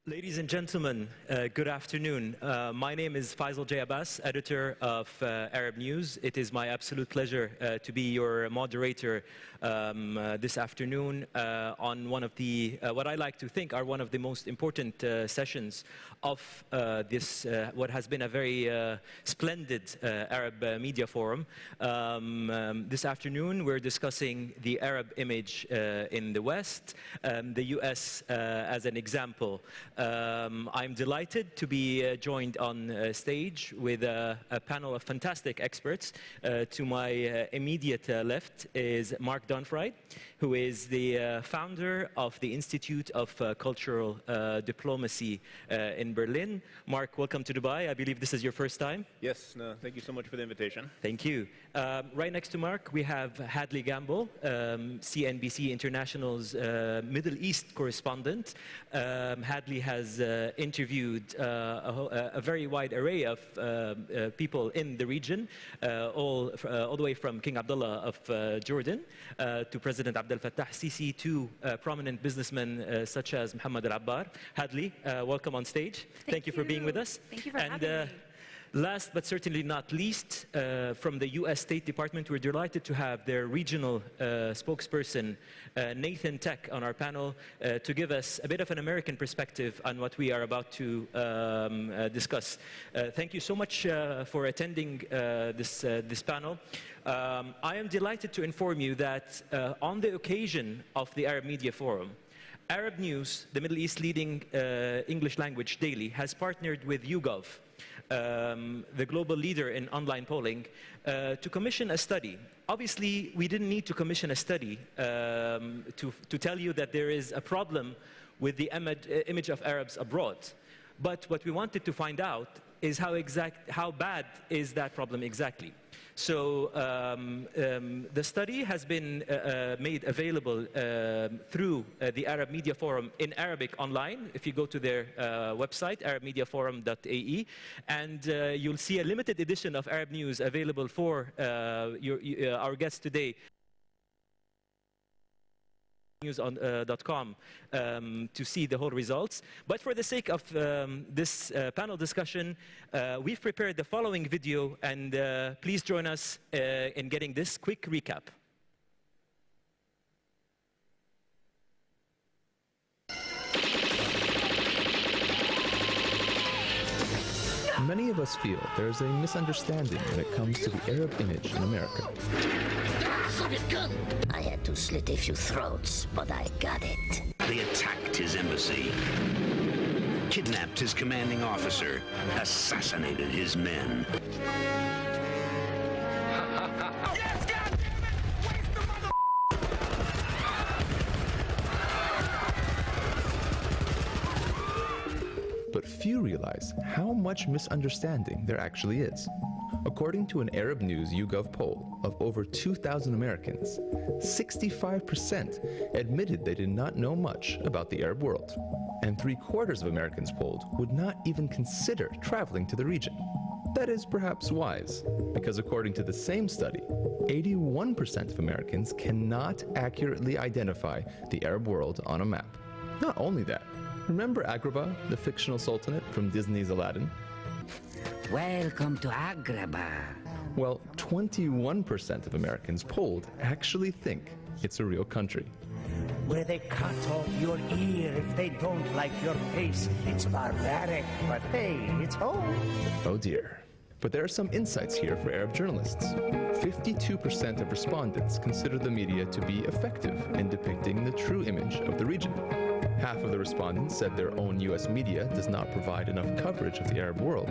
Ladies and gentlemen, good afternoon. My name is Faisal J, Abbas, editor of Arab News. It is my absolute pleasure to be your moderator this afternoon on one of the, what I like to think are one of the most important sessions of this, what has been a very splendid Arab media forum. This afternoon, we're discussing the Arab image in the West, the US as an example. I'm delighted to be joined on stage with a panel of fantastic experts. To my immediate left is Mark Donfried, who is the founder of the Institute of Cultural Diplomacy in Berlin. Mark, welcome to Dubai. I believe this is your first time. Yes, no, thank you so much for the invitation. Thank you. Right next to Mark, we have Hadley Gamble, CNBC International's Middle East correspondent. Hadley has interviewed a very wide array of people in the region, all the way from King Abdullah of Jordan to President Abdel Fattah Sisi to prominent businessmen such as Mohammed Al-Abbar. Hadley, welcome on stage. Thank you for being with us. Thank you for having me. Last but certainly not least, from the US State Department, we're delighted to have their regional spokesperson, Nathan Tek, on our panel to give us a bit of an American perspective on what we are about to discuss. Thank you so much for attending this panel. I am delighted to inform you that on the occasion of the Arab Media Forum, Arab News, the Middle East leading English language daily, has partnered with YouGov, the global leader in online polling, to commission a study. Obviously, we didn't need to commission a study to tell you that there is a problem with the image of Arabs abroad. But what we wanted to find out is how bad is that problem exactly. So the study has been made available through the Arab Media Forum in Arabic online. If you go to their website, arabmediaforum.ae, and you'll see a limited edition of Arab News available for our guests today. News.com to see the whole results. But for the sake of this panel discussion, we've prepared the following video, and please join us in getting this quick recap. Many of us feel there is a misunderstanding when it comes to the Arab image in America. I had to slit a few throats, but I got it. They attacked his embassy, kidnapped his commanding officer, assassinated his men. Yes, God damn it! Waste the mother... But few realize how much misunderstanding there actually is. According to an Arab News YouGov poll of over 2,000 Americans, 65% admitted they did not know much about the Arab world, and 3/4 of Americans polled would not even consider traveling to the region. That is perhaps wise, because according to the same study, 81% of Americans cannot accurately identify the Arab world on a map. Not only that, remember Agrabah, the fictional sultanate from Disney's Aladdin? Welcome to Agrabah. Well, 21% of Americans polled actually think it's a real country. Where they cut off your ear if they don't like your face. It's barbaric, but hey, it's home. Oh dear. But there are some insights here for Arab journalists. 52% of respondents consider the media to be effective in depicting the true image of the region. Half of the respondents said their own US media does not provide enough coverage of the Arab world.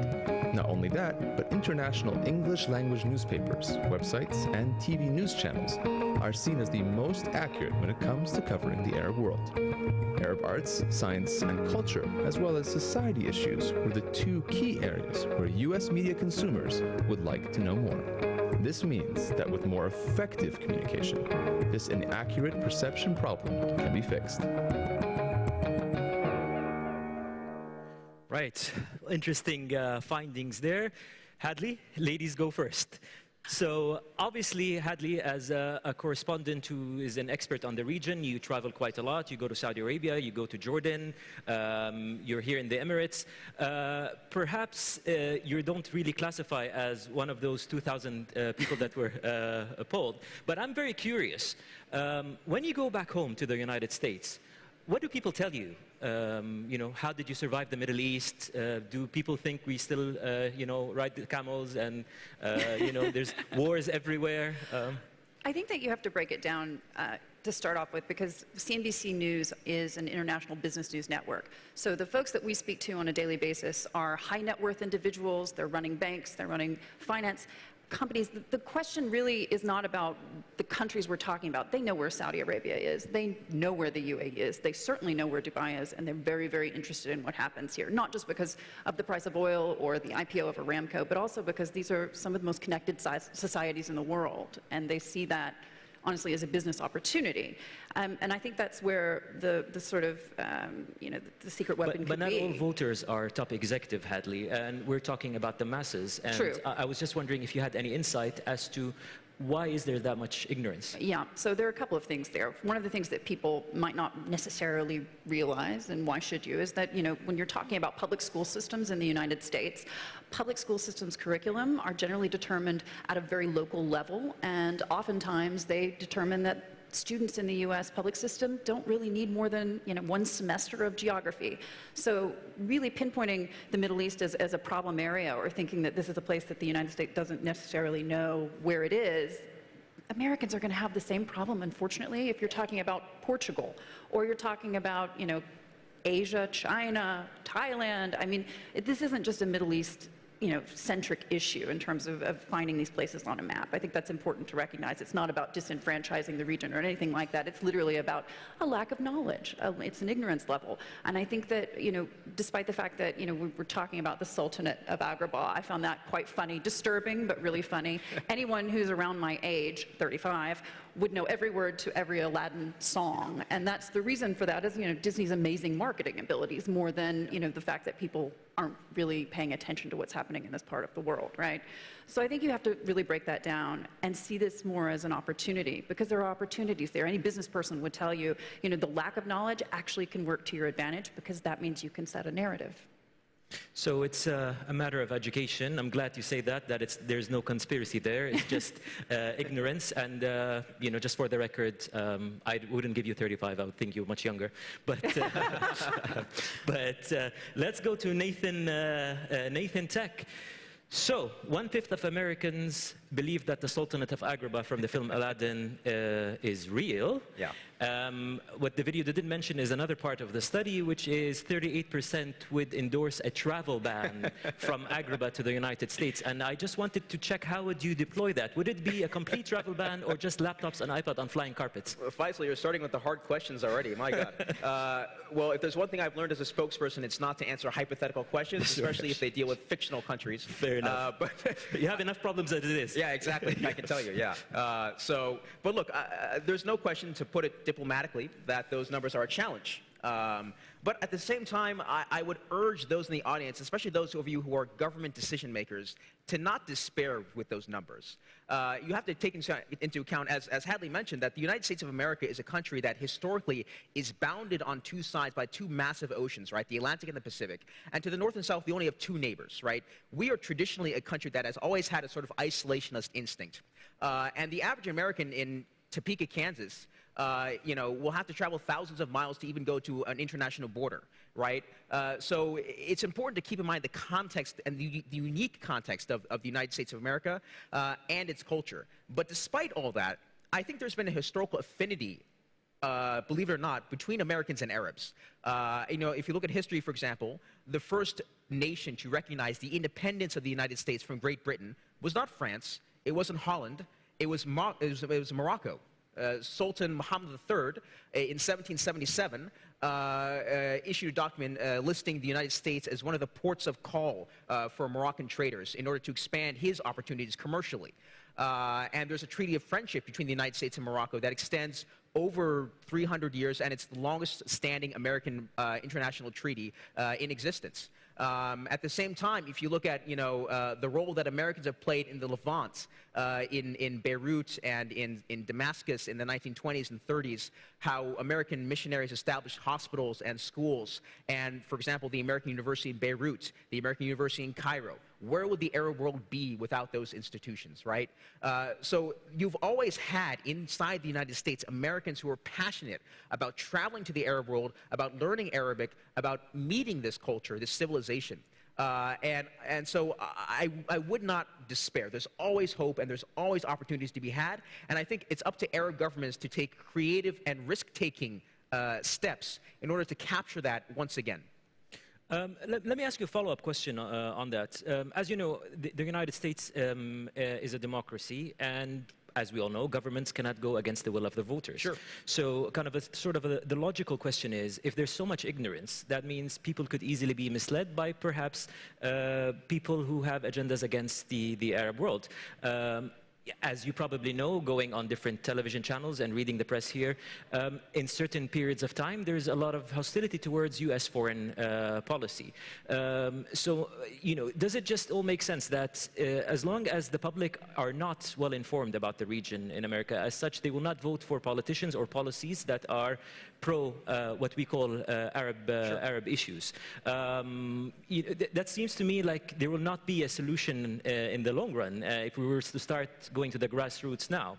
Not only that, but international English language newspapers, websites, and TV news channels are seen as the most accurate when it comes to covering the Arab world. Arab arts, science, and culture, as well as society issues, were the two key areas where US media consumers would like to know more. This means that with more effective communication, this inaccurate perception problem can be fixed. Right, interesting findings there. Hadley, ladies go first. So obviously, Hadley, as a correspondent who is an expert on the region, you travel quite a lot. You go to Saudi Arabia, you go to Jordan, you're here in the Emirates. Perhaps you don't really classify as one of those 2,000 people that were polled. But I'm very curious. When you go back home to the United States, what do people tell you? How did you survive the Middle East? Do people think we still, ride the camels and, there's wars everywhere? I think that you have to break it down to start off with, because CNBC News is an international business news network. So the folks that we speak to on a daily basis are high net worth individuals. They're running banks. They're running finance companies. The question really is not about the countries we're talking about. They know where Saudi Arabia is. They know where the UAE is. They certainly know where Dubai is, and they're very, very interested in what happens here, not just because of the price of oil or the IPO of Aramco, but also because these are some of the most connected societies in the world, and they see that honestly as a business opportunity. And I think that's where the sort of, the secret weapon could be. But not all voters are top executive, Hadley, and we're talking about the masses. And True. I was just wondering if you had any insight as to why is there that much ignorance? Yeah, so there are a couple of things there. One of the things that people might not necessarily realize, and why should you, is that, when you're talking about public school systems in the United States, public school systems curriculum are generally determined at a very local level, and oftentimes they determine that students in the U.S. public system don't really need more than one semester of geography. So really pinpointing the Middle East as a problem area, or thinking that this is a place that the United States doesn't necessarily know where it is, Americans are going to have the same problem, unfortunately, if you're talking about Portugal, or you're talking about Asia, China, Thailand. I mean, this isn't just a Middle East centric issue in terms of finding these places on a map. I think that's important to recognize. It's not about disenfranchising the region or anything like that. It's literally about a lack of knowledge. It's an ignorance level. And I think that, despite the fact that, we're talking about the Sultanate of Agrabah, I found that quite funny, disturbing, but really funny. Anyone who's around my age, 35, would know every word to every Aladdin song. And that's the reason for that is, Disney's amazing marketing abilities more than, the fact that people aren't really paying attention to what's happening in this part of the world, right? So I think you have to really break that down and see this more as an opportunity, because there are opportunities there. Any business person would tell you, the lack of knowledge actually can work to your advantage, because that means you can set a narrative. So it's a matter of education. I'm glad you say that there's no conspiracy there. It's just ignorance. And, just for the record, I wouldn't give you 35. I would think you're much younger. But, let's go to Nathan Tek. So, 1/5 of Americans believe that the Sultanate of Agrabah from the film Aladdin is real. Yeah. What the video didn't mention is another part of the study, which is 38% would endorse a travel ban from Agrabah to the United States. And I just wanted to check, how would you deploy that? Would it be a complete travel ban, or just laptops and iPad on flying carpets? Well, Faisal, you're starting with the hard questions already. My God. Well, if there's one thing I've learned as a spokesperson, it's not to answer hypothetical questions, especially if they deal with fictional countries. Fair enough. But you have enough problems as it is. Yeah, exactly. I can tell you, yeah. But look, there's no question, to put it diplomatically, that those numbers are a challenge. But at the same time, I would urge those in the audience, especially those of you who are government decision makers, to not despair with those numbers. You have to take into account, as Hadley mentioned, that the United States of America is a country that historically is bounded on two sides by two massive oceans, right? The Atlantic and the Pacific. And to the north and south, we only have two neighbors, right? We are traditionally a country that has always had a sort of isolationist instinct. And the average American in Topeka, Kansas, will have to travel thousands of miles to even go to an international border, right? So it's important to keep in mind the context and the unique context of the United States of America and its culture. But despite all that, I think there's been a historical affinity, believe it or not, between Americans and Arabs. If you look at history, for example, the first nation to recognize the independence of the United States from Great Britain was not France, it wasn't Holland, it was Morocco. Sultan Muhammad III, in 1777, issued a document listing the United States as one of the ports of call for Moroccan traders in order to expand his opportunities commercially. And there's a treaty of friendship between the United States and Morocco that extends over 300 years, and it's the longest standing American international treaty in existence. At the same time, if you look at the role that Americans have played in the Levant, in Beirut and in Damascus in the 1920s and 30s, how American missionaries established hospitals and schools, and for example, the American University in Beirut, the American University in Cairo. Where would the Arab world be without those institutions, right? So you've always had inside the United States Americans who are passionate about traveling to the Arab world, about learning Arabic, about meeting this culture, this civilization. And so I would not despair. There's always hope and there's always opportunities to be had. And I think it's up to Arab governments to take creative and risk-taking steps in order to capture that once again. Let me ask you a follow-up question on that. As you know, the United States is a democracy, and as we all know, governments cannot go against the will of the voters. Sure. So kind of the logical question is, if there's so much ignorance, that means people could easily be misled by perhaps people who have agendas against the Arab world. As you probably know, going on different television channels and reading the press here, in certain periods of time, there's a lot of hostility towards U.S. foreign policy. So, does it just all make sense that as long as the public are not well informed about the region in America, as such, they will not vote for politicians or policies that are pro what we call Arab issues? That seems to me like there will not be a solution in the long run if we were to start going to the grassroots now.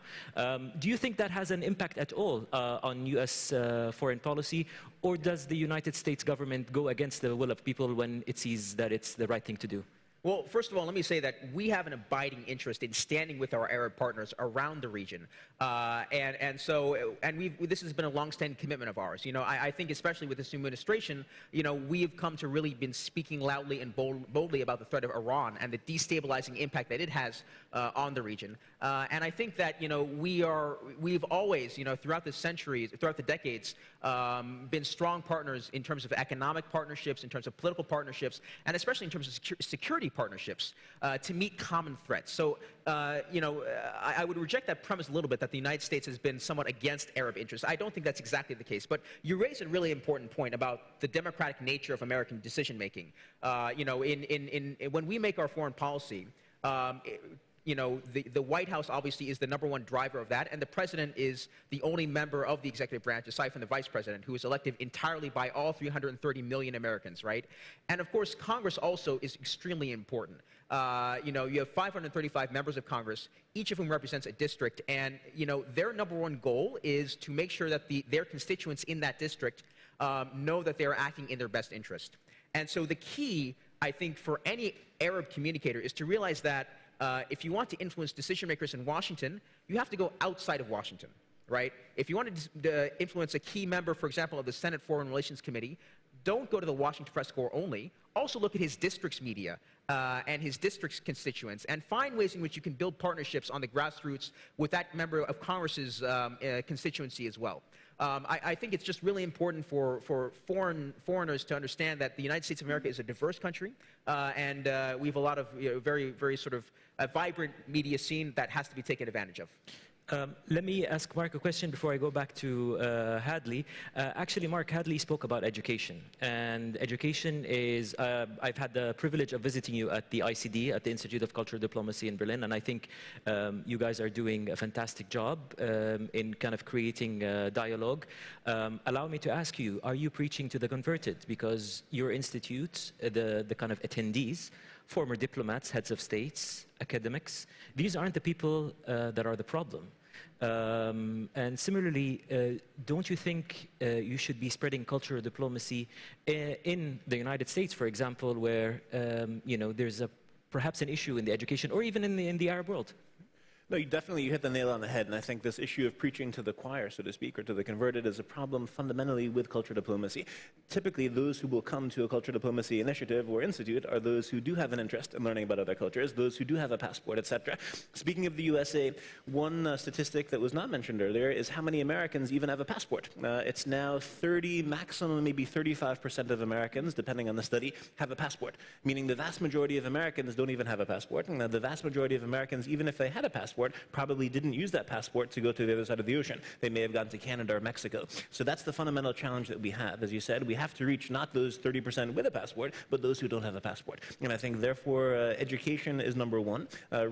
Do you think that has an impact at all on U.S. foreign policy, or does the United States government go against the will of people when it sees that it's the right thing to do? Well, first of all, let me say that we have an abiding interest in standing with our Arab partners around the region. This has been a long-standing commitment of ours. I think especially with this new administration, we've come to really been speaking loudly and boldly about the threat of Iran and the destabilizing impact that it has on the region. And I think that, we've always, throughout the centuries, throughout the decades, been strong partners in terms of economic partnerships, in terms of political partnerships, and especially in terms of security partnerships to meet common threats. So, I would reject that premise a little bit that the United States has been somewhat against Arab interests. I don't think that's exactly the case. But you raise a really important point about the democratic nature of American decision-making. When we make our foreign policy, the White House obviously is the #1 driver of that, and the president is the only member of the executive branch, aside from the vice president, who is elected entirely by all 330 million Americans, right? And of course, Congress also is extremely important. You have 535 members of Congress, each of whom represents a district, and their #1 goal is to make sure that their constituents in that district know that they are acting in their best interest. And so the key, I think, for any Arab communicator is to realize that if you want to influence decision makers in Washington, you have to go outside of Washington, right? If you want to influence a key member, for example, of the Senate Foreign Relations Committee, don't go to the Washington Press Corps only. Also look at his district's media and his district's constituents, and find ways in which you can build partnerships on the grassroots with that member of Congress's constituency as well. I think it's just really important for foreigners to understand that the United States of America is a diverse country, and we have a lot of very, very sort of vibrant media scene that has to be taken advantage of. Let me ask Mark a question before I go back to Hadley. Actually, Mark, Hadley spoke about education. And education is, I've had the privilege of visiting you at the ICD, at the Institute of Cultural Diplomacy in Berlin, and I think you guys are doing a fantastic job in kind of creating dialogue. Allow me to ask you, are you preaching to the converted? Because your institute, the kind of attendees, former diplomats, heads of states, academics, these aren't the people that are the problem. And similarly, don't you think you should be spreading cultural diplomacy in the United States, for example, where there's perhaps an issue in the education, or even in the Arab world? No, you hit the nail on the head, and I think this issue of preaching to the choir, so to speak, or to the converted is a problem fundamentally with culture diplomacy. Typically, those who will come to a culture diplomacy initiative or institute are those who do have an interest in learning about other cultures, those who do have a passport, etc. Speaking of the USA, one statistic that was not mentioned earlier is how many Americans even have a passport. It's now 30, maximum maybe 35% of Americans, depending on the study, have a passport, meaning the vast majority of Americans don't even have a passport, and the vast majority of Americans, even if they had a passport, passport probably didn't use that passport to go to the other side of the ocean. They may have gone to Canada or Mexico. So that's the fundamental challenge that we have. As you said, we have to reach not those 30% with a passport, but those who don't have a passport. And I think, therefore, education is number one.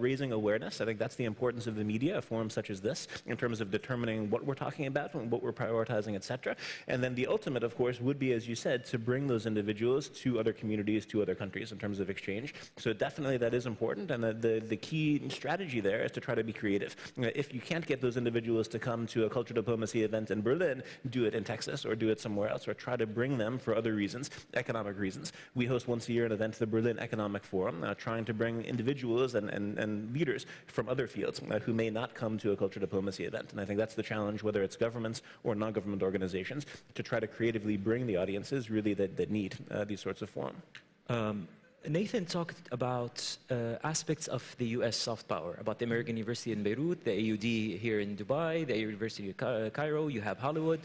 Raising awareness, I think that's the importance of the media, a forum such as this, in terms of determining what we're talking about and what we're prioritizing, etc. And then the ultimate, of course, would be, as you said, to bring those individuals to other communities, to other countries in terms of exchange. So definitely that is important, and the key strategy there is to try to be creative. If you can't get those individuals to come to a cultural diplomacy event in Berlin, do it in Texas or do it somewhere else, or try to bring them for other reasons, economic reasons. We host once a year an event, the Berlin Economic Forum, trying to bring individuals and leaders from other fields who may not come to a cultural diplomacy event. And I think that's the challenge, whether it's governments or non-government organizations, to try to creatively bring the audiences really that need these sorts of forum. Nathan talked about aspects of the U.S. soft power, about the American University in Beirut, the AUD here in Dubai, the University of Cairo, you have Hollywood.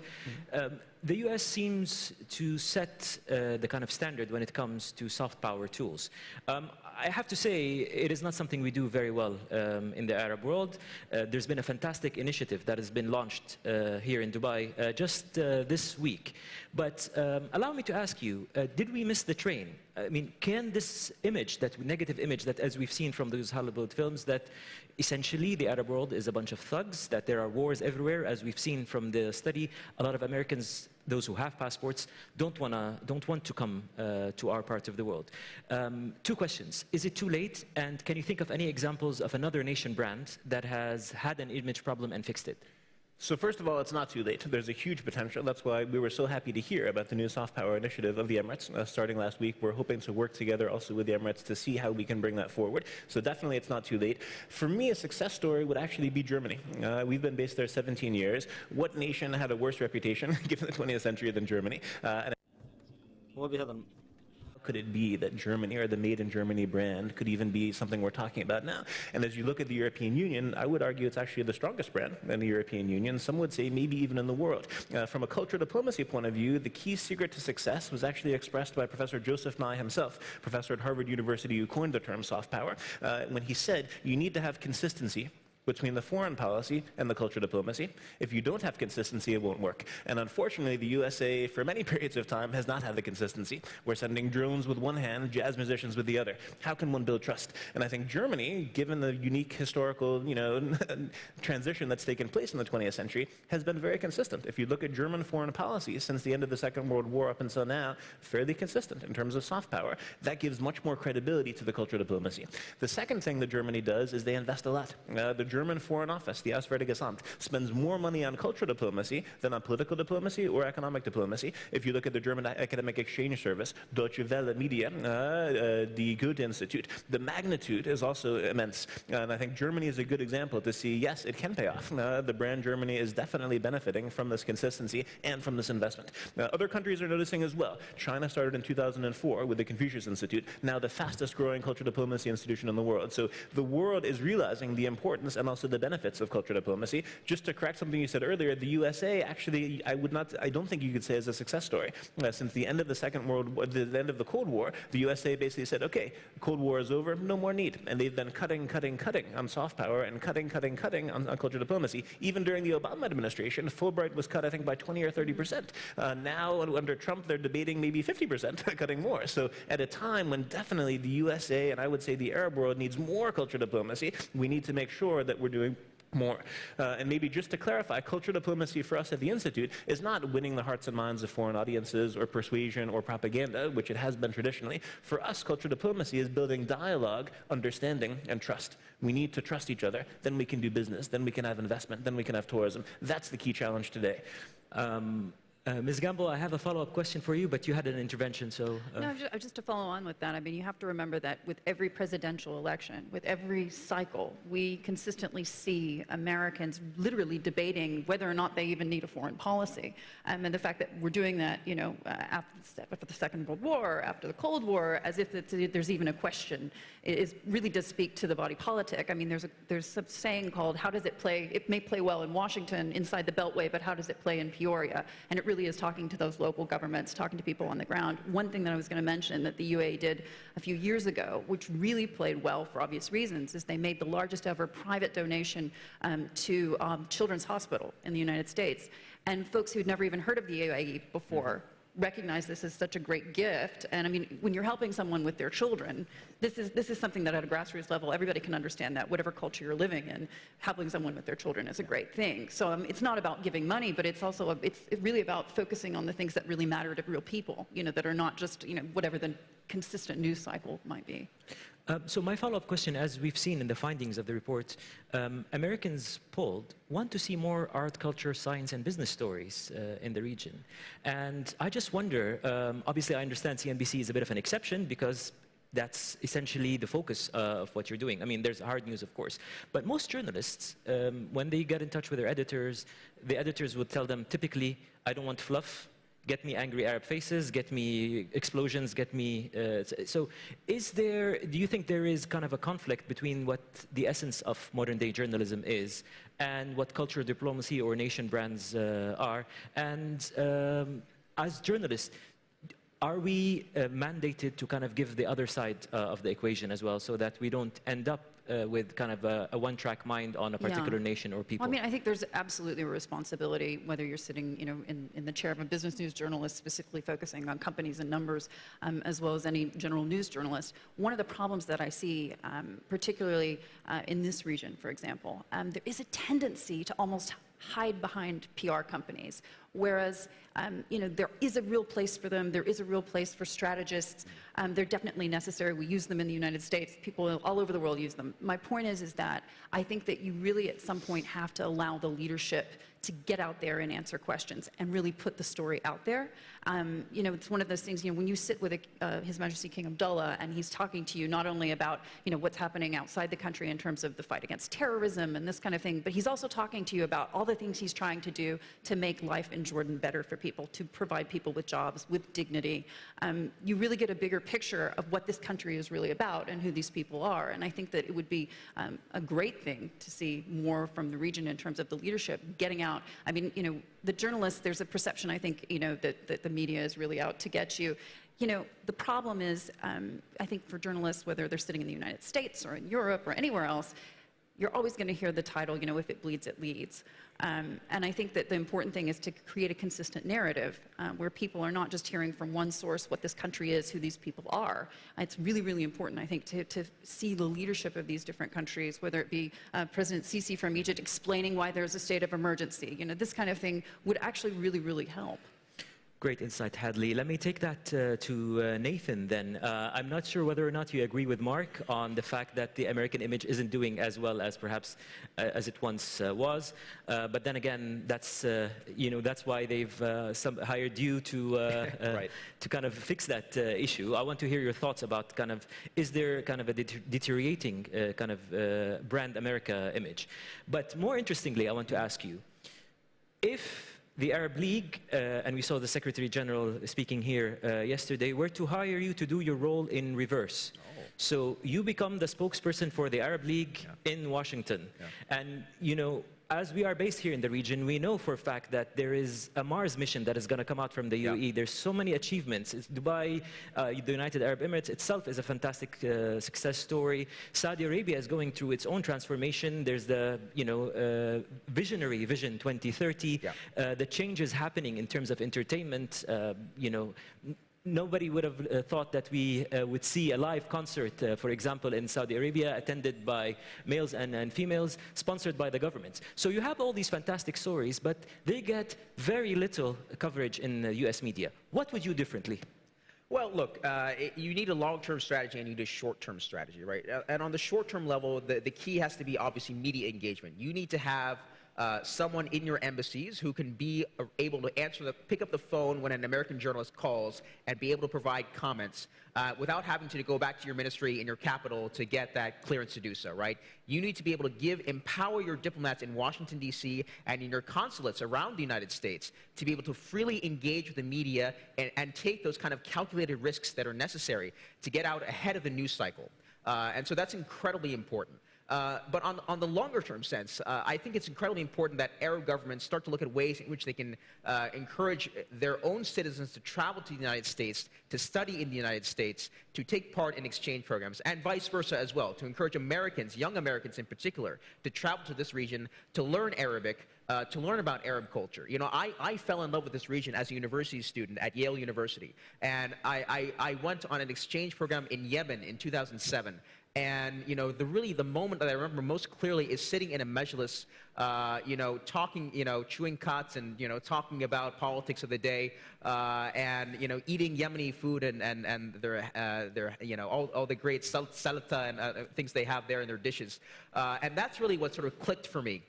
The U.S. seems to set the kind of standard when it comes to soft power tools. I have to say, it is not something we do very well in the Arab world. There's been a fantastic initiative that has been launched here in Dubai just this week. But allow me to ask you, did we miss the train? I mean, can this image, that negative image that, as we've seen from those Hollywood films, that essentially the Arab world is a bunch of thugs, that there are wars everywhere, as we've seen from the study, a lot of Americans, those who have passports, don't want to come to our part of the world. Two questions. Is it too late? And can you think of any examples of another nation brand that has had an image problem and fixed it? So first of all, it's not too late. There's a huge potential. That's why we were so happy to hear about the new soft power initiative of the Emirates starting last week. We're hoping to work together also with the Emirates to see how we can bring that forward. So definitely it's not too late. For me, a success story would actually be Germany. We've been based there 17 years. What nation had a worse reputation given the 20th century than Germany? Could it be that Germany, or the Made in Germany brand, could even be something we're talking about now? And as you look at the European Union, I would argue it's actually the strongest brand in the European Union. Some would say maybe even in the world. From a cultural diplomacy point of view, the key secret to success was actually expressed by Professor Joseph Nye himself, professor at Harvard University, who coined the term soft power, when he said, you need to have consistency between the foreign policy and the cultural diplomacy. If you don't have consistency, it won't work. And unfortunately, the USA, for many periods of time, has not had the consistency. We're sending drones with one hand, jazz musicians with the other. How can one build trust? And I think Germany, given the unique historical, transition that's taken place in the 20th century, has been very consistent. If you look at German foreign policy since the end of the Second World War up until now, fairly consistent in terms of soft power. That gives much more credibility to the cultural diplomacy. The second thing that Germany does is they invest a lot. The German Foreign Office, the Auswärtiges Amt, spends more money on cultural diplomacy than on political diplomacy or economic diplomacy. If you look at the German Academic Exchange Service, Deutsche Welle Media, the Goethe Institute, the magnitude is also immense. And I think Germany is a good example to see, yes, it can pay off. The brand Germany is definitely benefiting from this consistency and from this investment. Other countries are noticing as well. China started in 2004 with the Confucius Institute, now the fastest growing cultural diplomacy institution in the world. So the world is realizing the importance and also the benefits of cultural diplomacy. Just to correct something you said earlier, the USA actually, I don't think you could say is a success story. Since the end of the end of the Cold War, the USA basically said, okay, Cold War is over, no more need. And they've been cutting on soft power and cutting on cultural diplomacy. Even during the Obama administration, Fulbright was cut, I think, by 20 or 30%. Now, under Trump, they're debating maybe 50% cutting more. So at a time when definitely the USA, and I would say the Arab world, needs more cultural diplomacy, we need to make sure that we're doing more. And maybe just to clarify, cultural diplomacy for us at the Institute is not winning the hearts and minds of foreign audiences or persuasion or propaganda, which it has been traditionally. For us, cultural diplomacy is building dialogue, understanding, and trust. We need to trust each other, then we can do business, then we can have investment, then we can have tourism. That's the key challenge today. Ms. Gamble, I have a follow-up question for you, but you had an intervention, so... No, just to follow on with that, I mean, you have to remember that with every presidential election, with every cycle, we consistently see Americans literally debating whether or not they even need a foreign policy. And the fact that we're doing that, after the Second World War, after the Cold War, as if there's even a question, really does speak to the body politic. I mean, there's a saying called, how does it play? It may play well in Washington, inside the Beltway, but how does it play in Peoria? And it really is talking to those local governments, talking to people on the ground. One thing that I was going to mention that the UAE did a few years ago, which really played well for obvious reasons, is they made the largest ever private donation to Children's Hospital in the United States. And folks who'd never even heard of the UAE before recognize this as such a great gift. And I mean, when you're helping someone with their children, this is something that at a grassroots level, everybody can understand that whatever culture you're living in, helping someone with their children is a great thing. So it's not about giving money, but it's also, it's really about focusing on the things that really matter to real people, you know, that are not just, you know, whatever the consistent news cycle might be. So my follow-up question, as we've seen in the findings of the report, Americans polled want to see more art, culture, science, and business stories in the region. And I just wonder, obviously I understand CNBC is a bit of an exception because that's essentially the focus of what you're doing. I mean, there's hard news, of course. But most journalists, when they get in touch with their editors, the editors would tell them, typically, I don't want fluff. Get me angry Arab faces, get me explosions, get me... So do you think there is kind of a conflict between what the essence of modern day journalism is and what cultural diplomacy or nation brands are? And as journalists, are we mandated to kind of give the other side of the equation as well so that we don't end up with kind of a one-track mind on a particular nation or people? Well, I mean, I think there's absolutely a responsibility, whether you're sitting, you know, in the chair of a business news journalist specifically focusing on companies and numbers, as well as any general news journalist. One of the problems that I see, particularly in this region, for example, there is a tendency to almost hide behind PR companies, whereas you know, there is a real place for them. There is a real place for strategists. They're definitely necessary. We use them in the United States. People all over the world use them. My point is that I think that you really at some point have to allow the leadership to get out there and answer questions and really put the story out there. You know, it's one of those things, you know, when you sit with His Majesty King Abdullah and he's talking to you not only about, you know, what's happening outside the country in terms of the fight against terrorism and this kind of thing, but he's also talking to you about all the things he's trying to do to make life in Jordan better for people, to provide people with jobs, with dignity. You really get a bigger picture of what this country is really about and who these people are. And I think that it would be a great thing to see more from the region in terms of the leadership getting out. I mean, you know, the journalists, there's a perception, I think, you know, that the media is really out to get you. You know, the problem is, I think for journalists, whether they're sitting in the United States or in Europe or anywhere else, you're always going to hear the title, you know, if it bleeds, it leads. And I think that the important thing is to create a consistent narrative where people are not just hearing from one source what this country is, who these people are. It's really, really important, I think, to see the leadership of these different countries, whether it be President Sisi from Egypt explaining why there's a state of emergency. You know, this kind of thing would actually really, really help. Great insight, Hadley. Let me take that to Nathan then. I'm not sure whether or not you agree with Mark on the fact that the American image isn't doing as well as perhaps as it once was. But then again, that's you know, that's why they've hired you to right. to kind of fix that issue. I want to hear your thoughts about kind of, is there kind of a deteriorating kind of brand America image? But more interestingly, I want to ask you, if the Arab League, and we saw the Secretary General speaking here yesterday, were to hire you to do your role in reverse. So you become the spokesperson for the Arab League in Washington. And, you know, as we are based here in the region, we know for a fact that there is a Mars mission that is going to come out from the UAE. There's so many achievements. It's Dubai, the United Arab Emirates itself is a fantastic success story. Saudi Arabia is going through its own transformation. There's the, you know, visionary Vision 2030. The changes happening in terms of entertainment, you know, nobody would have thought that we would see a live concert, for example, in Saudi Arabia, attended by males and females, sponsored by the government. So you have all these fantastic stories, but they get very little coverage in the US media. What would you do differently? Well, look, you need a long-term strategy and you need a short-term strategy, right? And on the short-term level, the key has to be obviously media engagement. You need to have someone in your embassies who can be able to pick up the phone when an American journalist calls and be able to provide comments without having to go back to your ministry in your capital to get that clearance to do so, right? You need to be able to empower your diplomats in Washington, D.C. and in your consulates around the United States to be able to freely engage with the media and take those kind of calculated risks that are necessary to get out ahead of the news cycle. And so that's incredibly important. But on the longer-term sense, I think it's incredibly important that Arab governments start to look at ways in which they can encourage their own citizens to travel to the United States, to study in the United States, to take part in exchange programs, and vice versa as well, to encourage Americans, young Americans in particular, to travel to this region, to learn Arabic, to learn about Arab culture. You know, I fell in love with this region as a university student at Yale University, and I went on an exchange program in Yemen in 2007. And, you know, the moment that I remember most clearly is sitting in a majlis, you know, talking, you know, chewing cuts and, you know, talking about politics of the day, and, you know, eating Yemeni food and their you know, all the great salata and things they have there in their dishes. And that's really what sort of clicked for me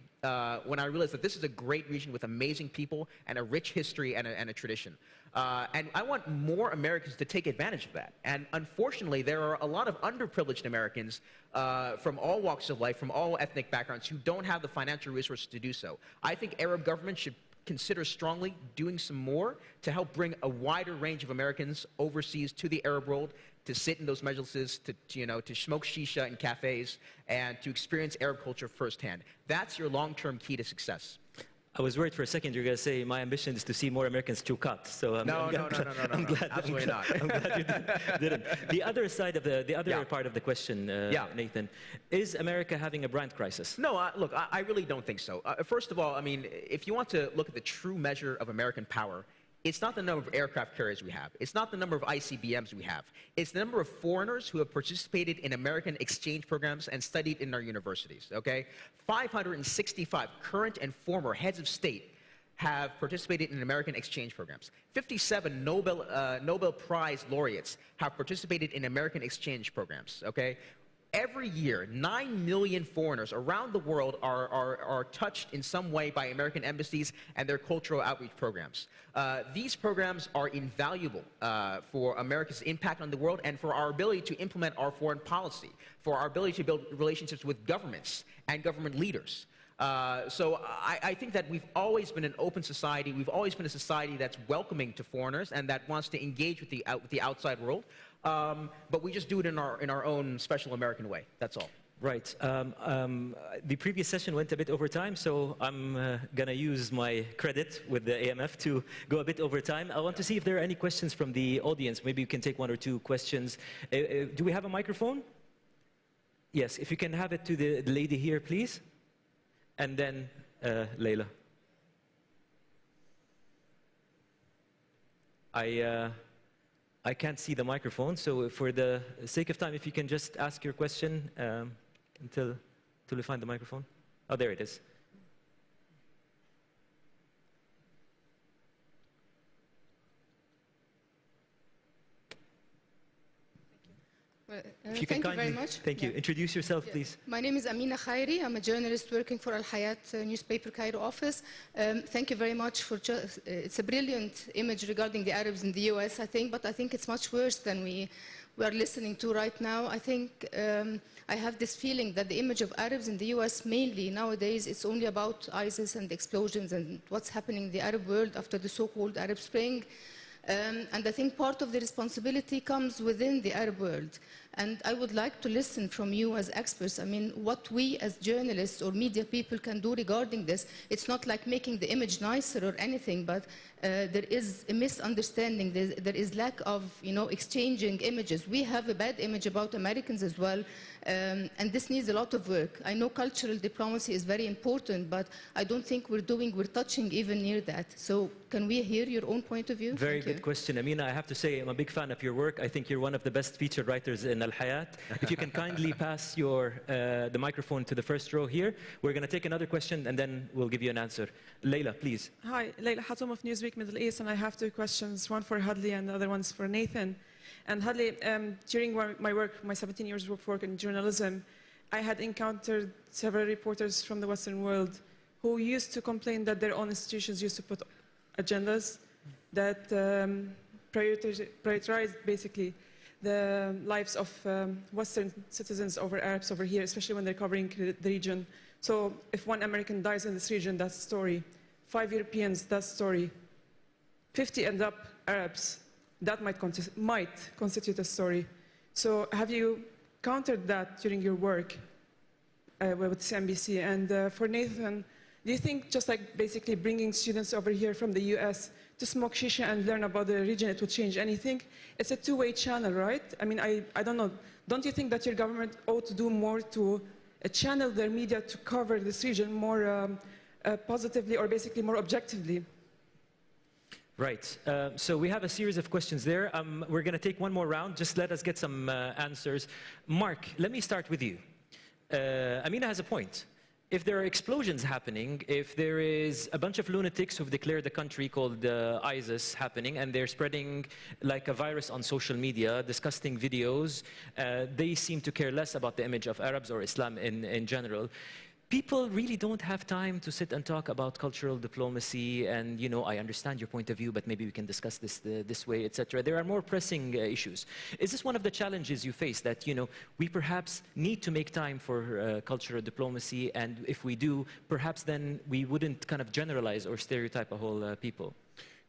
when I realized that this is a great region with amazing people and a rich history and a tradition. And I want more Americans to take advantage of that. And unfortunately, there are a lot of underprivileged Americans from all walks of life, from all ethnic backgrounds, who don't have the financial resources to do so. I think Arab governments should consider strongly doing some more to help bring a wider range of Americans overseas to the Arab world, to sit in those majlises, you know, to smoke shisha in cafes, and to experience Arab culture firsthand. That's your long-term key to success. I was worried for a second you're going to say my ambition is to see more Americans chew cut. So I'm glad. Absolutely not. I'm glad you didn't. The other side of the other part of the question, Nathan, is America having a brand crisis? No, look, I really don't think so. First of all, I mean, if you want to look at the true measure of American power, it's not the number of aircraft carriers we have. It's not the number of ICBMs we have. It's the number of foreigners who have participated in American exchange programs and studied in our universities, okay? 565 current and former heads of state have participated in American exchange programs. 57 Nobel Prize laureates have participated in American exchange programs, okay? Every year, 9 million foreigners around the world are touched in some way by American embassies and their cultural outreach programs. These programs are invaluable for America's impact on the world and for our ability to implement our foreign policy, for our ability to build relationships with governments and government leaders. So I think that we've always been an open society. We've always been a society that's welcoming to foreigners and that wants to engage with the outside world. But we just do it in our own special American way. That's all. Right. The previous session went a bit over time, so I'm going to use my credit with the AMF to go a bit over time. I want to see if there are any questions from the audience. Maybe you can take one or two questions. Do we have a microphone? Yes, if you can have it to the lady here, please. And then Leila. I can't see the microphone, so for the sake of time, if you can just ask your question until we find the microphone. Oh, there it is. Thank you very much. Thank you. Introduce yourself, please. My name is Amina Khairi. I'm a journalist working for Al Hayat newspaper Cairo office. Thank you very much for it's a brilliant image regarding the Arabs in the US, I think, but I think it's much worse than we are listening to right now. I think I have this feeling that the image of Arabs in the US mainly nowadays, it's only about ISIS and explosions and what's happening in the Arab world after the so-called Arab Spring. And I think part of the responsibility comes within the Arab world. And I would like to listen from you as experts. I mean, what we as journalists or media people can do regarding this. It's not like making the image nicer or anything, but there is a misunderstanding. There is lack of, exchanging images. We have a bad image about Americans as well. And this needs a lot of work. I know cultural diplomacy is very important, but I don't think we're touching even near that. So can we hear your own point of view? Very good question. Amina, I have to say I'm a big fan of your work. I think you're one of the best featured writers in Al Hayat. If you can kindly pass the microphone to the first row here. We're going to take another question and then we'll give you an answer. Leila, please. Hi, Leila Hatom of Newsweek Middle East, and I have two questions, one for Hadley and the other one's for Nathan. And Hadley, during my 17 years of work in journalism, I had encountered several reporters from the Western world who used to complain that their own institutions used to put agendas that prioritized basically the lives of Western citizens over Arabs over here, especially when they're covering the region. So if one American dies in this region, that's a story. 5 Europeans, that's a story. 50 end up Arabs, that might constitute a story. So have you countered that during your work? with CNBC. And for Nathan, do you think just like basically bringing students over here from the US to smoke shisha and learn about the region, it would change anything? It's a two-way channel, right? I mean, I don't know. Don't you think that your government ought to do more to channel their media to cover this region more positively or basically more objectively? Right. So we have a series of questions there. We're going to take one more round. Just let us get some answers. Mark, let me start with you. Amina has a point. If there are explosions happening, if there is a bunch of lunatics who've declared a country called ISIS happening, and they're spreading like a virus on social media, disgusting videos, they seem to care less about the image of Arabs or Islam in general. People really don't have time to sit and talk about cultural diplomacy and, you know, I understand your point of view, but maybe we can discuss this this way, etc. There are more pressing issues. Is this one of the challenges you face, that, you know, we perhaps need to make time for cultural diplomacy, and if we do, perhaps then we wouldn't kind of generalize or stereotype a whole people?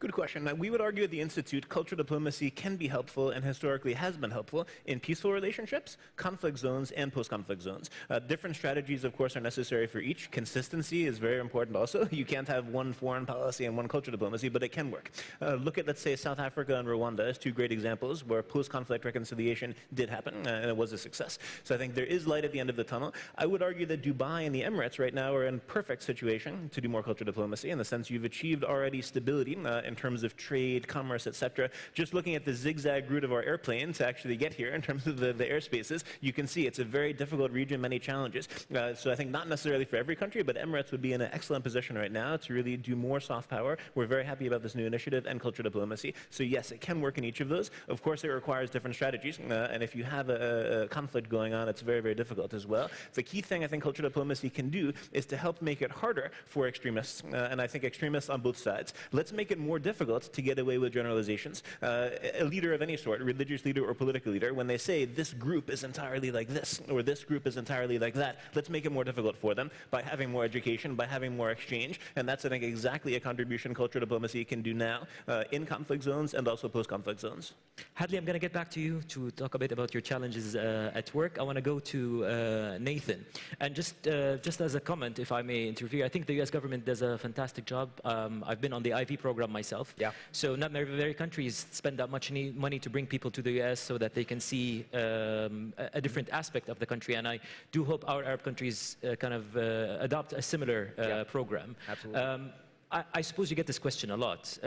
Good question. Now, we would argue at the Institute, cultural diplomacy can be helpful and historically has been helpful in peaceful relationships, conflict zones, and post-conflict zones. Different strategies, of course, are necessary for each. Consistency is very important also. You can't have one foreign policy and one cultural diplomacy, but it can work. Look at, let's say, South Africa and Rwanda as two great examples where post-conflict reconciliation did happen, and it was a success. So I think there is light at the end of the tunnel. I would argue that Dubai and the Emirates right now are in perfect situation to do more cultural diplomacy, in the sense you've achieved already stability in terms of trade, commerce, etc. Just looking at the zigzag route of our airplane to actually get here in terms of the airspaces, you can see it's a very difficult region, many challenges. So I think not necessarily for every country, but Emirates would be in an excellent position right now to really do more soft power. We're very happy about this new initiative and cultural diplomacy. So yes, it can work in each of those. Of course, it requires different strategies. And if you have a conflict going on, it's very, very difficult as well. The key thing I think cultural diplomacy can do is to help make it harder for extremists. And I think extremists on both sides. Let's make it more difficult to get away with generalizations. A leader of any sort, a religious leader or political leader, when they say this group is entirely like this or this group is entirely like that, let's make it more difficult for them by having more education, by having more exchange. And that's, I think, exactly a contribution cultural diplomacy can do now in conflict zones and also post-conflict zones. Hadley, I'm going to get back to you to talk a bit about your challenges at work. I want to go to Nathan. And just as a comment, if I may interfere, I think the US government does a fantastic job. I've been on the IV program myself. Yeah. So not very countries spend that much money to bring people to the US so that they can see a different aspect of the country. And I do hope our Arab countries kind of adopt a similar program. Absolutely. I suppose you get this question a lot.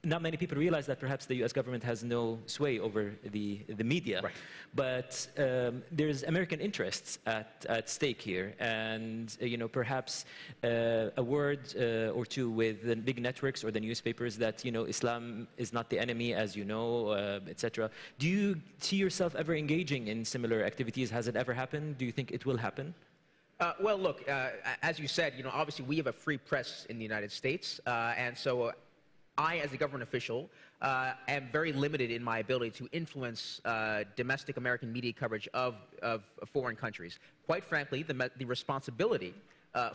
Not many people realize that perhaps the US government has no sway over the media. Right. But there's American interests at stake here. And, you know, perhaps a word or two with the big networks or the newspapers that, you know, Islam is not the enemy, as you know, etc. Do you see yourself ever engaging in similar activities? Has it ever happened? Do you think it will happen? Well, look, as you said, you know, obviously we have a free press in the United States. And so I, as a government official, am very limited in my ability to influence domestic American media coverage of foreign countries. Quite frankly, the responsibility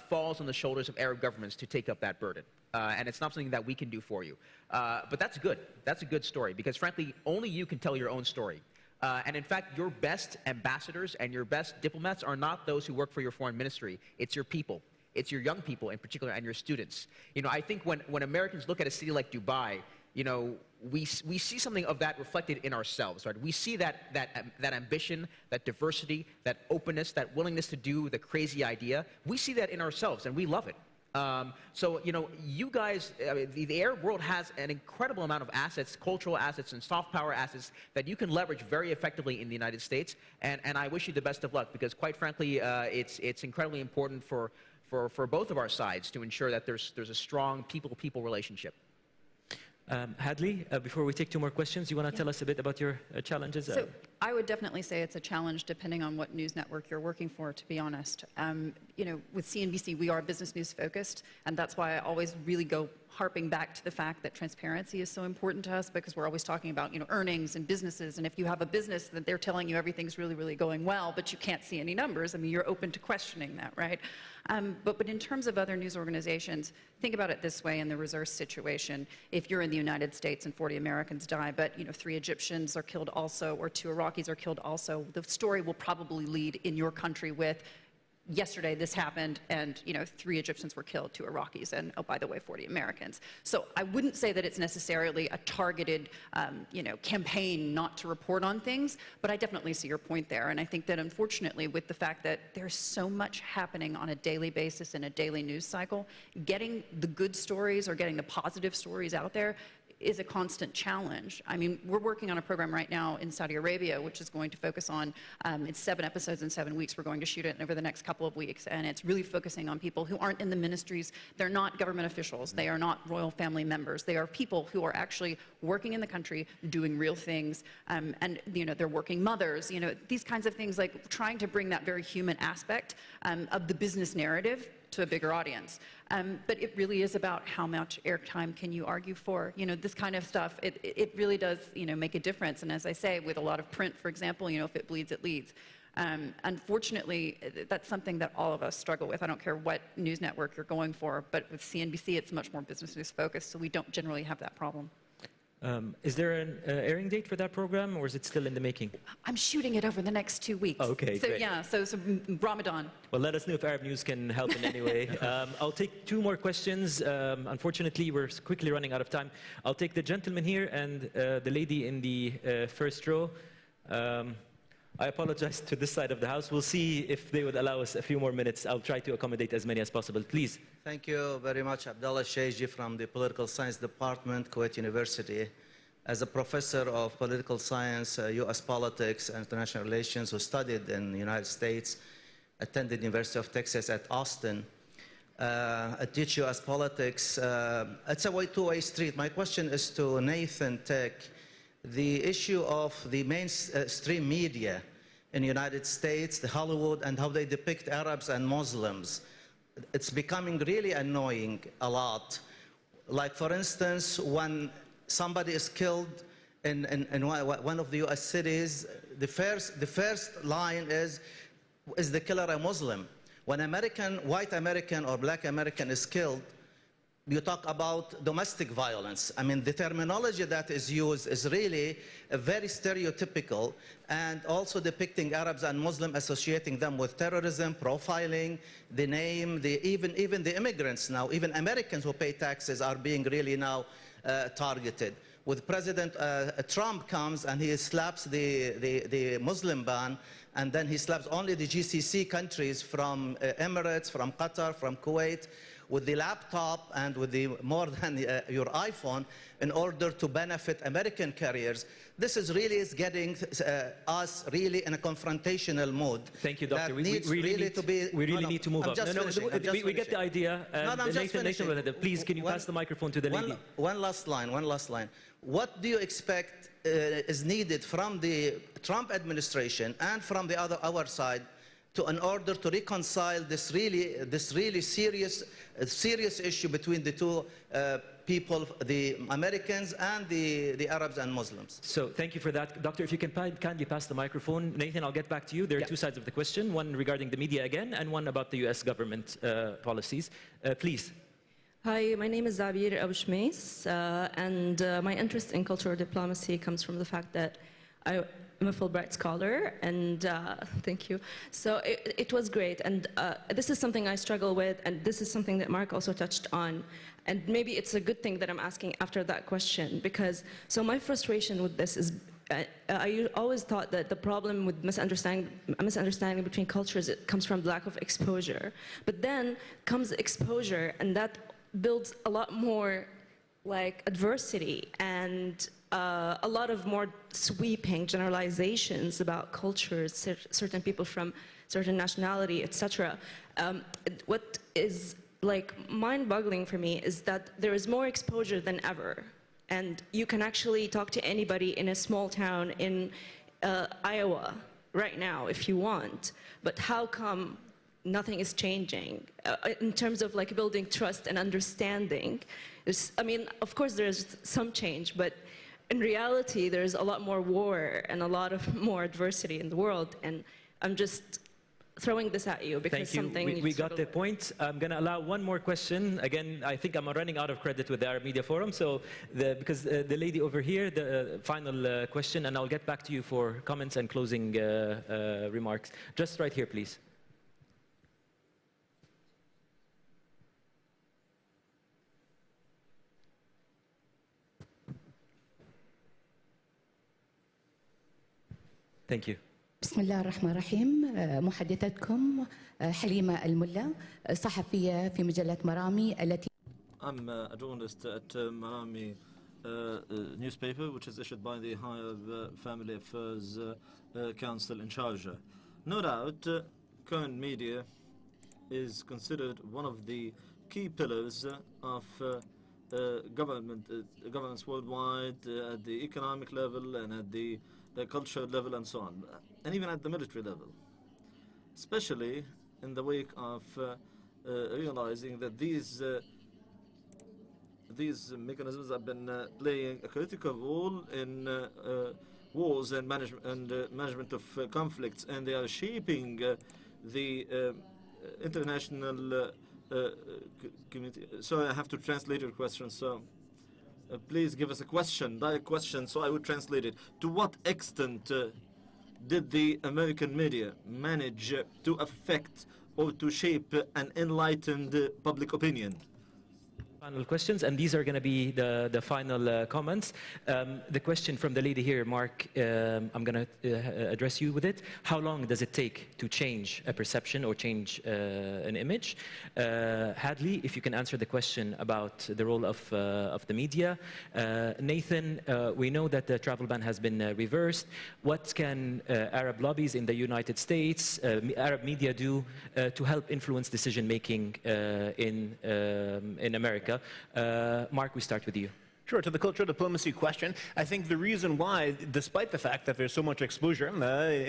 falls on the shoulders of Arab governments to take up that burden. And it's not something that we can do for you. But that's good. That's a good story, because frankly, only you can tell your own story. And in fact, your best ambassadors and your best diplomats are not those who work for your foreign ministry. It's your people. It's your young people in particular and your students. You know, I think when Americans look at a city like Dubai, you know, we see something of that reflected in ourselves, right? We see that ambition, that diversity, that openness, that willingness to do the crazy idea. We see that in ourselves, and we love it. So, you know, you guys, the Arab world has an incredible amount of assets, cultural assets and soft power assets that you can leverage very effectively in the United States. And I wish you the best of luck, because quite frankly, it's incredibly important for both of our sides to ensure that there's a strong people-to-people relationship. Hadley, before we take two more questions, you want to tell us a bit about your challenges? So I would definitely say it's a challenge depending on what news network you're working for, to be honest. You know, with CNBC, we are business news focused, and that's why I always really go harping back to the fact that transparency is so important to us, because we're always talking about, you know, earnings and businesses. And if you have a business that they're telling you everything's really, really going well, but you can't see any numbers, I mean, you're open to questioning that, right? But in terms of other news organizations, think about it this way in the reverse situation. If you're in the United States and 40 Americans die, but, you know, 3 Egyptians are killed also, or 2 Iraqis Iraqis are killed also, the story will probably lead in your country with, yesterday this happened, and 3 Egyptians were killed, 2 Iraqis, and oh, by the way, 40 Americans. So I wouldn't say that it's necessarily a targeted, campaign not to report on things, but I definitely see your point there. And I think that unfortunately, with the fact that there's so much happening on a daily basis in a daily news cycle, getting the good stories or getting the positive stories out there is a constant challenge. I mean, we're working on a program right now in Saudi Arabia, which is going to focus on, it's 7 episodes in 7 weeks. We're going to shoot it over the next couple of weeks. And it's really focusing on people who aren't in the ministries. They're not government officials. They are not royal family members. They are people who are actually working in the country, doing real things. And, they're working mothers. These kinds of things, like trying to bring that very human aspect of the business narrative to a bigger audience. But it really is about how much airtime can you argue for. This kind of stuff, it really does, make a difference. And as I say, with a lot of print, for example, if it bleeds, it leads. Unfortunately, that's something that all of us struggle with. I don't care what news network you're going for, but with CNBC, it's much more business news focused, so we don't generally have that problem. Is there an airing date for that program, or is it still in the making? I'm shooting it over the next 2 weeks. Oh, okay, so great. Yeah, so Ramadan. Well, let us know if Arab News can help in any way. I'll take 2 more questions. Unfortunately, we're quickly running out of time. I'll take the gentleman here and the lady in the first row. I apologize to this side of the house. We'll see if they would allow us a few more minutes. I'll try to accommodate as many as possible. Please. Thank you very much. Abdullah Shaiji from the Political Science Department, Kuwait University. As a professor of political science, U.S. politics and international relations, who studied in the United States, attended University of Texas at Austin. I teach U.S. politics. It's a two-way street. My question is to Nathan Tek. The issue of the mainstream media in the United States, the Hollywood, and how they depict Arabs and Muslims, it's becoming really annoying a lot. Like, for instance, when somebody is killed in one of the U.S. cities, the first line is the killer a Muslim? When white American or black American is killed, you talk about domestic violence. I mean, the terminology that is used is really very stereotypical, and also depicting Arabs and Muslims, associating them with terrorism, profiling, the name, even the immigrants now, even Americans who pay taxes are being really now targeted. With President Trump comes and he slaps the Muslim ban, and then he slaps only the GCC countries from Emirates, from Qatar, from Kuwait, with the laptop and with the more than your iPhone, in order to benefit American carriers. This is really getting us really in a confrontational mood. Thank you, Doctor. We really need to move up. We get the idea. Nathan, please, can you pass the microphone to the lady? One last line. What do you expect is needed from the Trump administration and from the our side in order to reconcile this really serious issue between the two people, the Americans and the Arabs and Muslims? So thank you for that. Doctor, if you can kindly pass the microphone. Nathan, I'll get back to you. There are 2 sides of the question, one regarding the media again, and one about the U.S. government policies. Please. Hi, my name is Zabir Abu Shmeis, and my interest in cultural diplomacy comes from the fact that I'm a Fulbright scholar, and thank you. So it was great, and this is something I struggle with, and this is something that Mark also touched on. And maybe it's a good thing that I'm asking after that question, because so my frustration with this is I always thought that the problem with misunderstanding between cultures, it comes from lack of exposure. But then comes exposure, and that builds a lot more like adversity and a lot of more sweeping generalizations about cultures, certain people from certain nationality, etc. What is like mind-boggling for me is that there is more exposure than ever, and you can actually talk to anybody in a small town in Iowa right now if you want. But how come nothing is changing in terms of like building trust and understanding? I mean, of course there's some change, but in reality there's a lot more war and a lot of more adversity in the world, and I'm just throwing this at you because Thank you. something We needs to got go the away. point. I'm going to allow one more question. Again, I think I'm running out of credit with the Arab Media Forum, so because the lady over here, the final question, and I'll get back to you for comments and closing remarks. Just right here, please. Thank you. بسم الله الرحمن الرحيم. محدثتكم حليمة الملا، صحفية في مجلة مرامي التي I'm a journalist at Marami newspaper, which is issued by the Higher Family Affairs Council in Sharjah. No doubt, current media is considered one of the key pillars of governments worldwide, at the economic level and at the cultural level and so on, and even at the military level, especially in the wake of realizing that these mechanisms have been playing a critical role in wars and management of conflicts, and they are shaping the international community. So I have to translate your question. So please give us a question, direct question, so I would translate it. To what extent did the American media manage to affect or to shape an enlightened public opinion? Final questions, and these are going to be the final comments. The question from the lady here, Mark, I'm going to address you with it. How long does it take to change a perception or change an image? Hadley, if you can answer the question about the role of the media. Nathan, we know that the travel ban has been reversed. What can Arab lobbies in the United States, Arab media do to help influence decision-making in America? Mark, we start with you. Sure, to the cultural diplomacy question, I think the reason why, despite the fact that there's so much exposure in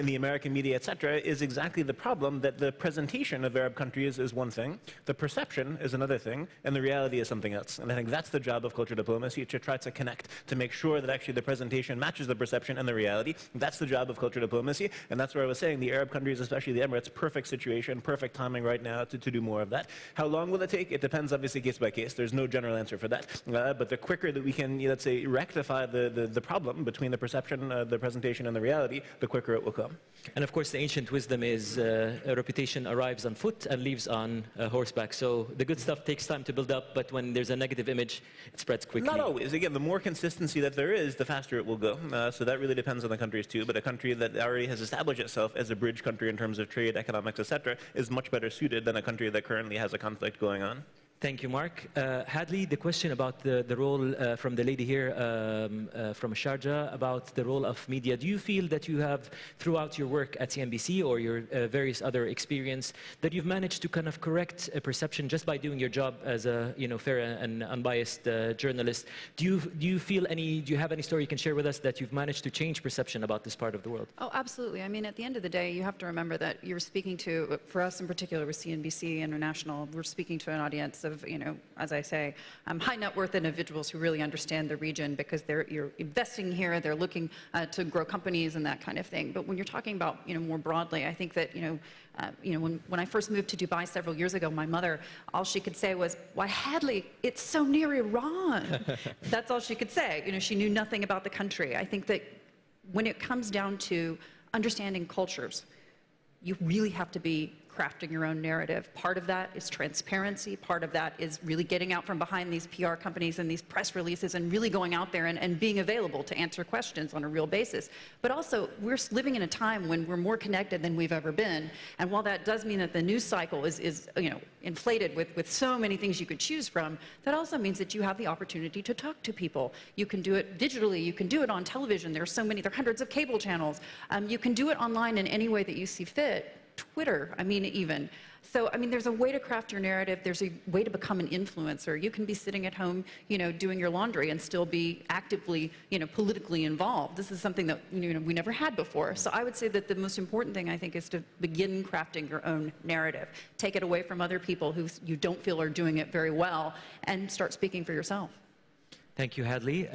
the American media, etc., is exactly the problem that the presentation of Arab countries is one thing, the perception is another thing, and the reality is something else. And I think that's the job of cultural diplomacy, to try to connect, to make sure that actually the presentation matches the perception and the reality. That's the job of cultural diplomacy, and that's where I was saying the Arab countries, especially the Emirates, perfect situation, perfect timing right now to do more of that. How long will it take? It depends, obviously, case by case. There's no general answer for that. But the quicker that we can, let's say, rectify the problem between the perception, the presentation, and the reality, the quicker it will come. And of course, the ancient wisdom is a reputation arrives on foot and leaves on horseback. So the good stuff takes time to build up, but when there's a negative image, it spreads quickly. Not always. Again, the more consistency that there is, the faster it will go. So that really depends on the countries too. But a country that already has established itself as a bridge country in terms of trade, economics, etc., is much better suited than a country that currently has a conflict going on. Thank you, Mark. Hadley, the question about the role from the lady here from Sharjah about the role of media. Do you feel that you have, throughout your work at CNBC or your various other experience, that you've managed to kind of correct a perception just by doing your job as a fair and unbiased journalist? Do you have any story you can share with us that you've managed to change perception about this part of the world? Oh, absolutely. I mean, at the end of the day, you have to remember that you're speaking to, for us in particular with CNBC International, we're speaking to an audience of, as I say, high net worth individuals who really understand the region because you're investing here, they're looking to grow companies and that kind of thing. But when you're talking about, more broadly, I think that, when I first moved to Dubai several years ago, my mother, all she could say was, "Why, Hadley, it's so near Iran." That's all she could say. She knew nothing about the country. I think that when it comes down to understanding cultures, you really have to be crafting your own narrative. Part of that is transparency. Part of that is really getting out from behind these PR companies and these press releases and really going out there and being available to answer questions on a real basis. But also, we're living in a time when we're more connected than we've ever been. And while that does mean that the news cycle is inflated with so many things you could choose from, that also means that you have the opportunity to talk to people. You can do it digitally. You can do it on television. There are hundreds of cable channels. You can do it online in any way that you see fit. Twitter, even. So, there's a way to craft your narrative. There's a way to become an influencer. You can be sitting at home, doing your laundry and still be actively, politically involved. This is something that, we never had before. So I would say that the most important thing, I think, is to begin crafting your own narrative. Take it away from other people who you don't feel are doing it very well and start speaking for yourself. Thank you, Hadley.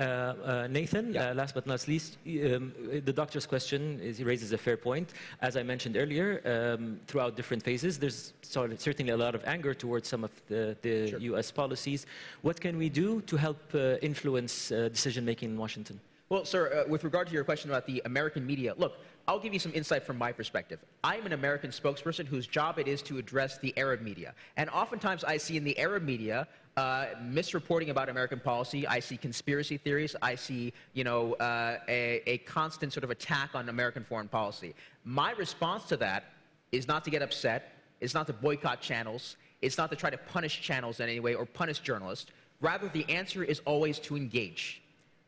Nathan, last but not least, the doctor's question raises a fair point. As I mentioned earlier, throughout different phases, there's certainly a lot of anger towards some of the U.S. policies. What can we do to help influence decision-making in Washington? Well, sir, with regard to your question about the American media, look, I'll give you some insight from my perspective. I'm an American spokesperson whose job it is to address the Arab media. And oftentimes I see in the Arab media misreporting about American policy. I see conspiracy theories. I see, a constant sort of attack on American foreign policy. My response to that is not to get upset. It's not to boycott channels. It's not to try to punish channels in any way or punish journalists. Rather, the answer is always to engage.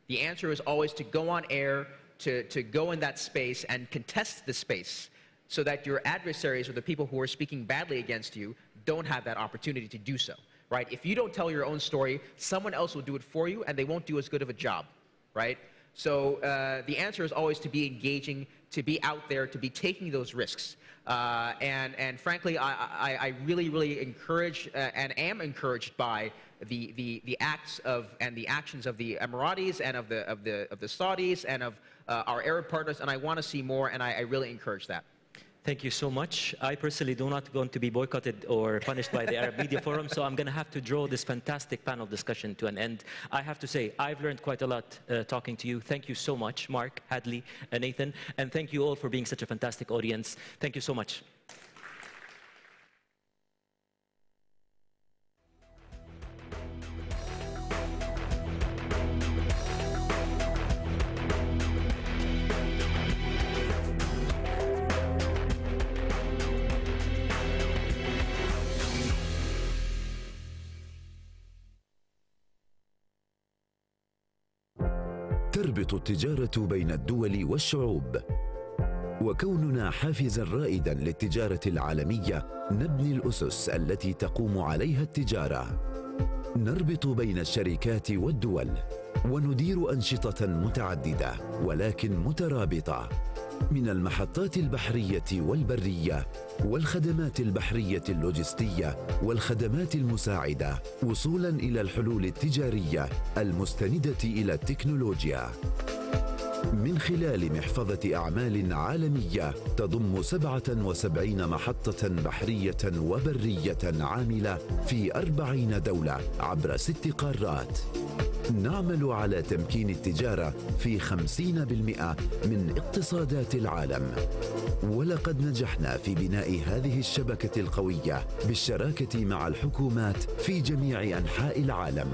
The answer is always to go on air, to go in that space and contest the space so that your adversaries or the people who are speaking badly against you don't have that opportunity to do so, right? If you don't tell your own story, someone else will do it for you and they won't do as good of a job, right? So the answer is always to be engaging, to be out there, to be taking those risks. And frankly, I really, really encourage and am encouraged by the acts of and the actions of the Emiratis and of the Saudis and of our Arab partners, and I want to see more, and I really encourage that. Thank you so much. I personally do not want to be boycotted or punished by the Arab Media Forum, so I'm going to have to draw this fantastic panel discussion to an end. I have to say, I've learned quite a lot talking to you. Thank you so much, Mark, Hadley, Nathan, and thank you all for being such a fantastic audience. Thank you so much. تربط التجارة بين الدول والشعوب، وكوننا حافزاً رائداً للتجارة العالمية نبني الأسس التي تقوم عليها التجارة. نربط بين الشركات والدول وندير أنشطة متعددة ولكن مترابطة، من المحطات البحرية والبرية والخدمات البحرية اللوجستية والخدمات المساعدة، وصولاً إلى الحلول التجارية المستندة إلى التكنولوجيا. من خلال محفظة أعمال عالمية تضم 77 محطة بحرية وبرية عاملة في 40 دولة عبر 6 قارات. نعمل على تمكين التجارة في 50% من اقتصادات العالم، ولقد نجحنا في بناء هذه الشبكة القوية بالشراكة مع الحكومات في جميع أنحاء العالم،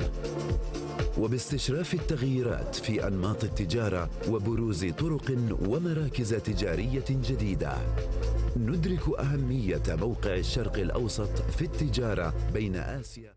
وباستشراف التغييرات في أنماط التجارة وبروز طرق ومراكز تجارية جديدة. ندرك أهمية موقع الشرق الأوسط في التجارة بين آسيا